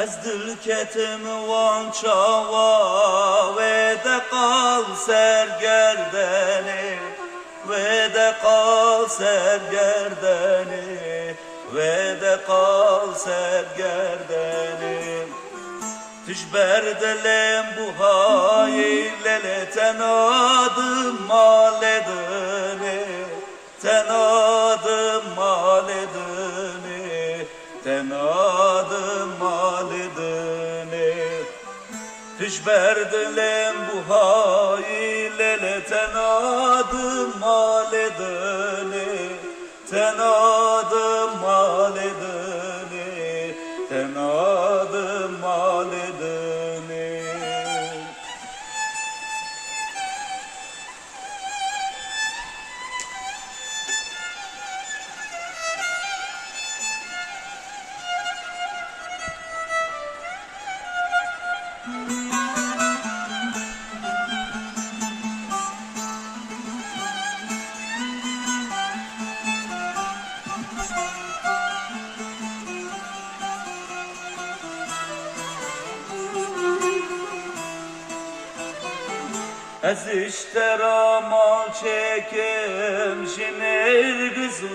Ez dülketim wan çawa ve de qal sergerdeni ve de qal sergerdeni ve de qal sergerdeni Tişber dilim bu haylele tenadım maledini tenadım maledini tenadım maledini Tişber dilim bu haylele tenadım maledini tenadım maledini tenadım maledini Ez iştera mal çekim jiner gizu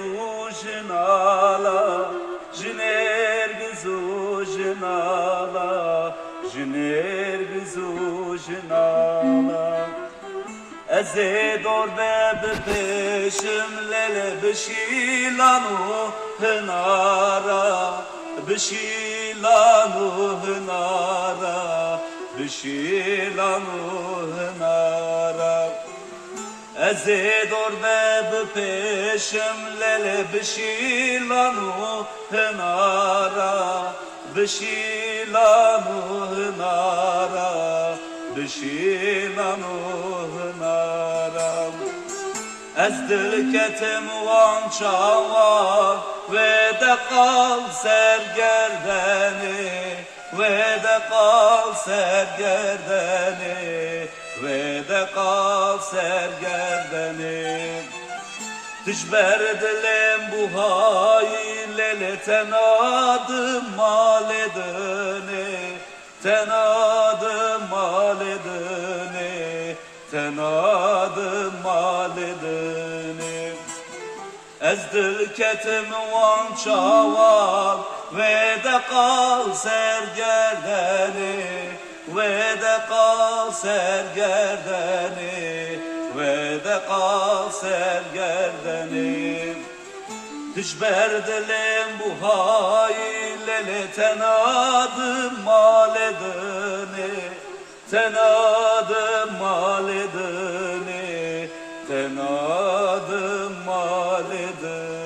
jinala jiner gizu jinala jiner gizu jinala Ez dor be bişim lele bişilanu hınara bişilanu hınara bişilanu hınara Ez dor be bişim lele bişilanu hınara bişilanu hınara bişilanu hınara Ez dülketim wan çawa ve de qal sergerdeni ve de qal sergerdeni ve de qal sergerdeni Tişber dilim bu haylele tenadım maledini tenadım maledini tenadım maledini Ez dülketim wan çawa ve de qal sergerdeni ve de qal sergerdeni ve de qal sergerdeni Tişber dilim bu haylele tenadım maledini tenadım maledini tenadım maledini